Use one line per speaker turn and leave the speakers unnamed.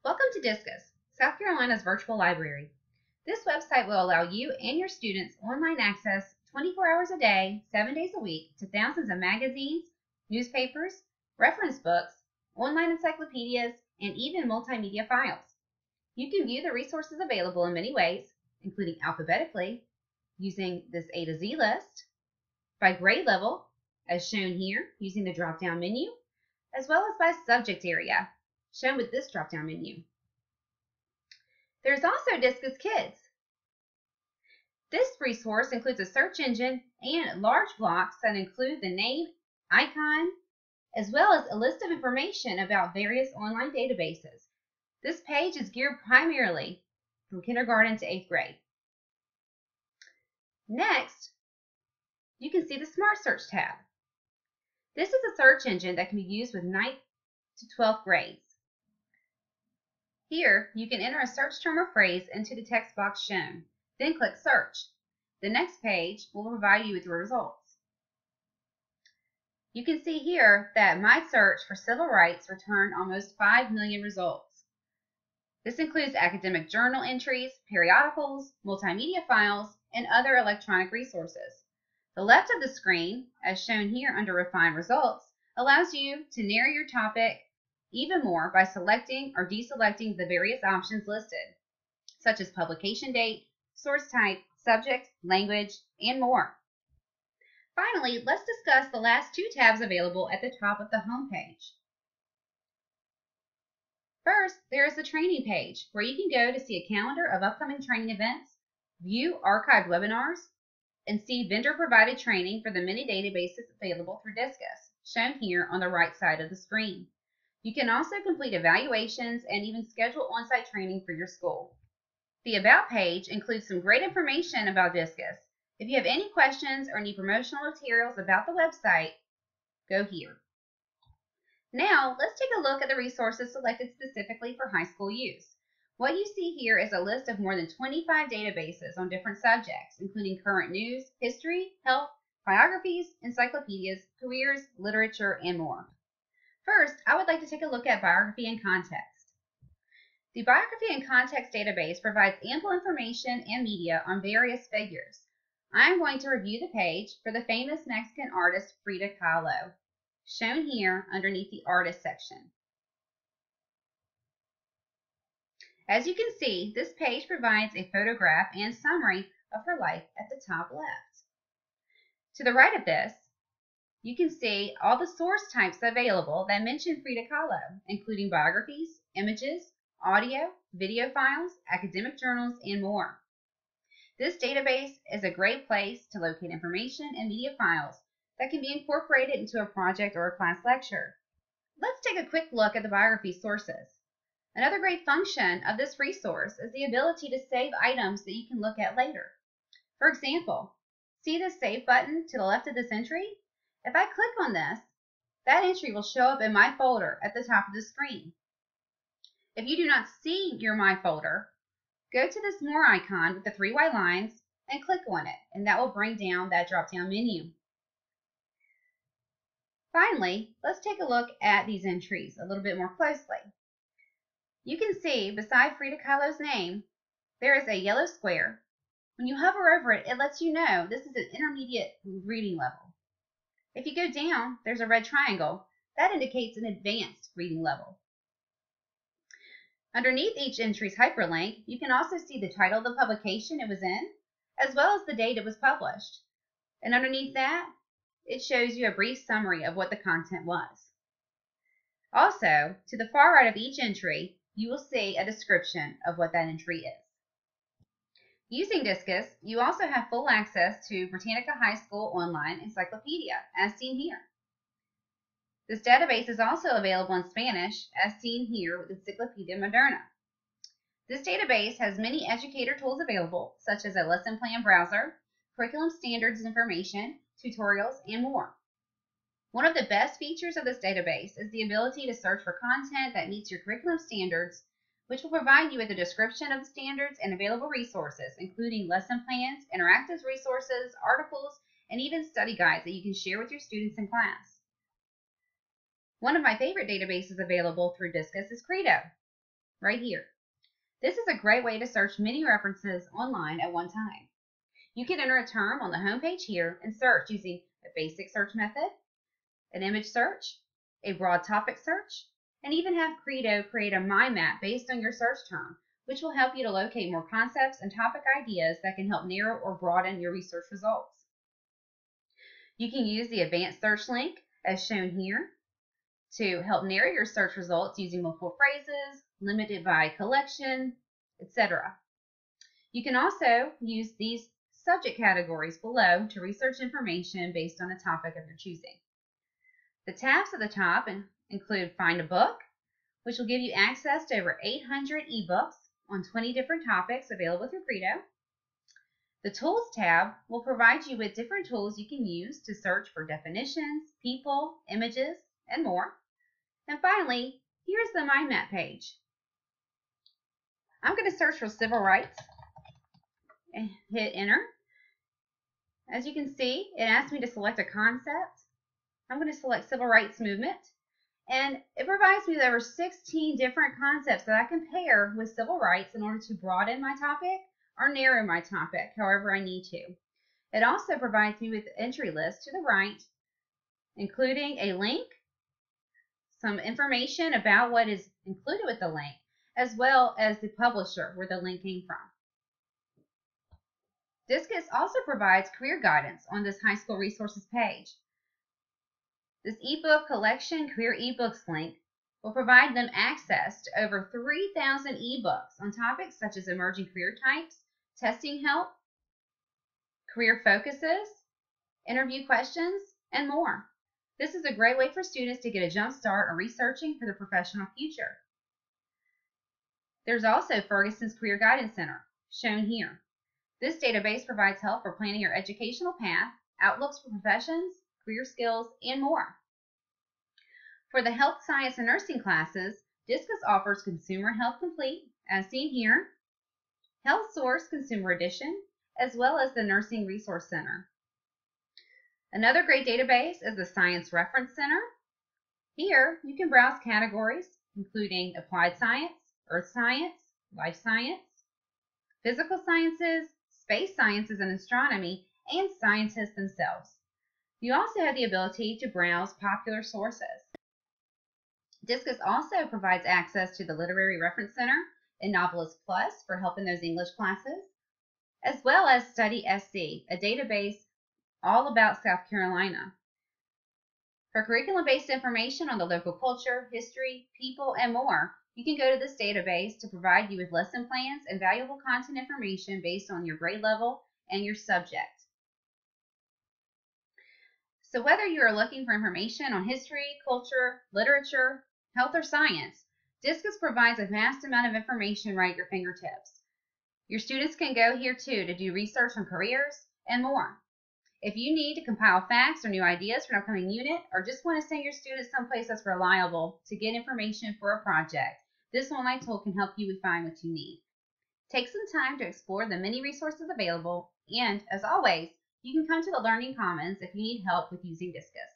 Welcome to DISCUS, South Carolina's virtual library. This website will allow you and your students online access 24 hours a day, 7 days a week to thousands of magazines, newspapers, reference books, online encyclopedias, and even multimedia files. You can view the resources available in many ways, including alphabetically, using this A to Z list, by grade level, as shown here using the drop-down menu, as well as by subject area, shown with this drop-down menu. There's also DISCUS Kids. This resource includes a search engine and large blocks that include the name, icon, as well as a list of information about various online databases. This page is geared primarily from kindergarten to 8th grade. Next, you can see the Smart Search tab. This is a search engine that can be used with 9th to 12th grades. Here, you can enter a search term or phrase into the text box shown, then click Search. The next page will provide you with the results. You can see here that my search for civil rights returned almost 5 million results. This includes academic journal entries, periodicals, multimedia files, and other electronic resources. The left of the screen, as shown here under Refine Results, allows you to narrow your topic even more by selecting or deselecting the various options listed, such as publication date, source type, subject, language, and more. Finally, let's discuss the last two tabs available at the top of the home page. First, there is the training page, where you can go to see a calendar of upcoming training events, view archived webinars, and see vendor-provided training for the many databases available through DISCUS, shown here on the right side of the screen. You can also complete evaluations and even schedule on-site training for your school. The About page includes some great information about DISCUS. If you have any questions or need promotional materials about the website, go here. Now, let's take a look at the resources selected specifically for high school use. What you see here is a list of more than 25 databases on different subjects, including current news, history, health, biographies, encyclopedias, careers, literature, and more. First, I would like to take a look at Biography and Context. The Biography and Context database provides ample information and media on various figures. I am going to review the page for the famous Mexican artist Frida Kahlo, shown here underneath the Artist section. As you can see, this page provides a photograph and summary of her life at the top left. To the right of this, you can see all the source types available that mention Frida Kahlo, including biographies, images, audio, video files, academic journals, and more. This database is a great place to locate information and media files that can be incorporated into a project or a class lecture. Let's take a quick look at the biography sources. Another great function of this resource is the ability to save items that you can look at later. For example, see this Save button to the left of this entry? If I click on this, that entry will show up in my folder at the top of the screen. If you do not see your My folder, go to this More icon with the 3 white lines and click on it, and that will bring down that drop-down menu. Finally, let's take a look at these entries a little bit more closely. You can see beside Frida Kahlo's name, there is a yellow square. When you hover over it, it lets you know this is an intermediate reading level. If you go down, there's a red triangle. That indicates an advanced reading level. Underneath each entry's hyperlink, you can also see the title of the publication it was in, as well as the date it was published. And underneath that, it shows you a brief summary of what the content was. Also, to the far right of each entry, you will see a description of what that entry is. Using DISCUS, you also have full access to Britannica High School Online Encyclopedia, as seen here. This database is also available in Spanish, as seen here with Encyclopedia Moderna. This database has many educator tools available, such as a lesson plan browser, curriculum standards information, tutorials, and more. One of the best features of this database is the ability to search for content that meets your curriculum standards, which will provide you with a description of the standards and available resources, including lesson plans, interactive resources, articles, and even study guides that you can share with your students in class. One of my favorite databases available through DISCUS is Credo. right here. This is a great way to search many references online at one time. You can enter a term on the home page here and search using a basic search method, an image search, a broad topic search, and even have Credo create a mind map based on your search term, which will help you to locate more concepts and topic ideas that can help narrow or broaden your research results. You can use the advanced search link as shown here to help narrow your search results using multiple phrases, limited by collection, etc. You can also use these subject categories below to research information based on a topic of your choosing. The tabs at the top include Find a Book, which will give you access to over 800 ebooks on 20 different topics available with your Credo. The Tools tab will provide you with different tools you can use to search for definitions, people, images, and more. And finally, here's the Mind Map page. I'm going to search for civil rights and hit enter. As you can see, it asks me to select a concept. I'm going to select civil rights movement, and it provides me with over 16 different concepts that I can pair with civil rights in order to broaden my topic or narrow my topic however I need to. It also provides me with the entry list to the right, including a link, some information about what is included with the link, as well as the publisher where the link came from. DISCUS also provides career guidance on this high school resources page. This ebook collection career ebooks link will provide them access to over 3,000 ebooks on topics such as emerging career types, testing help, career focuses, interview questions, and more. This is a great way for students to get a jump start on researching for their professional future. There's also Ferguson's Career Guidance Center, shown here. This database provides help for planning your educational path, outlooks for professions, career skills, and more. For the health science and nursing classes, DISCUS offers Consumer Health Complete, as seen here, Health Source Consumer Edition, as well as the Nursing Resource Center. Another great database is the Science Reference Center. Here, you can browse categories including applied science, earth science, life science, physical sciences, space sciences and astronomy, and scientists themselves. You also have the ability to browse popular sources. DISCUS also provides access to the Literary Reference Center and Novelist Plus for help in those English classes, as well as Study SC, a database all about South Carolina. For curriculum-based information on the local culture, history, people, and more, you can go to this database to provide you with lesson plans and valuable content information based on your grade level and your subject. So whether you are looking for information on history, culture, literature, health, or science, DISCUS provides a vast amount of information right at your fingertips. Your students can go here too to do research on careers and more. If you need to compile facts or new ideas for an upcoming unit, or just want to send your students someplace that's reliable to get information for a project, this online tool can help you find what you need. Take some time to explore the many resources available, and as always, you can come to the Learning Commons if you need help with using DISCUS.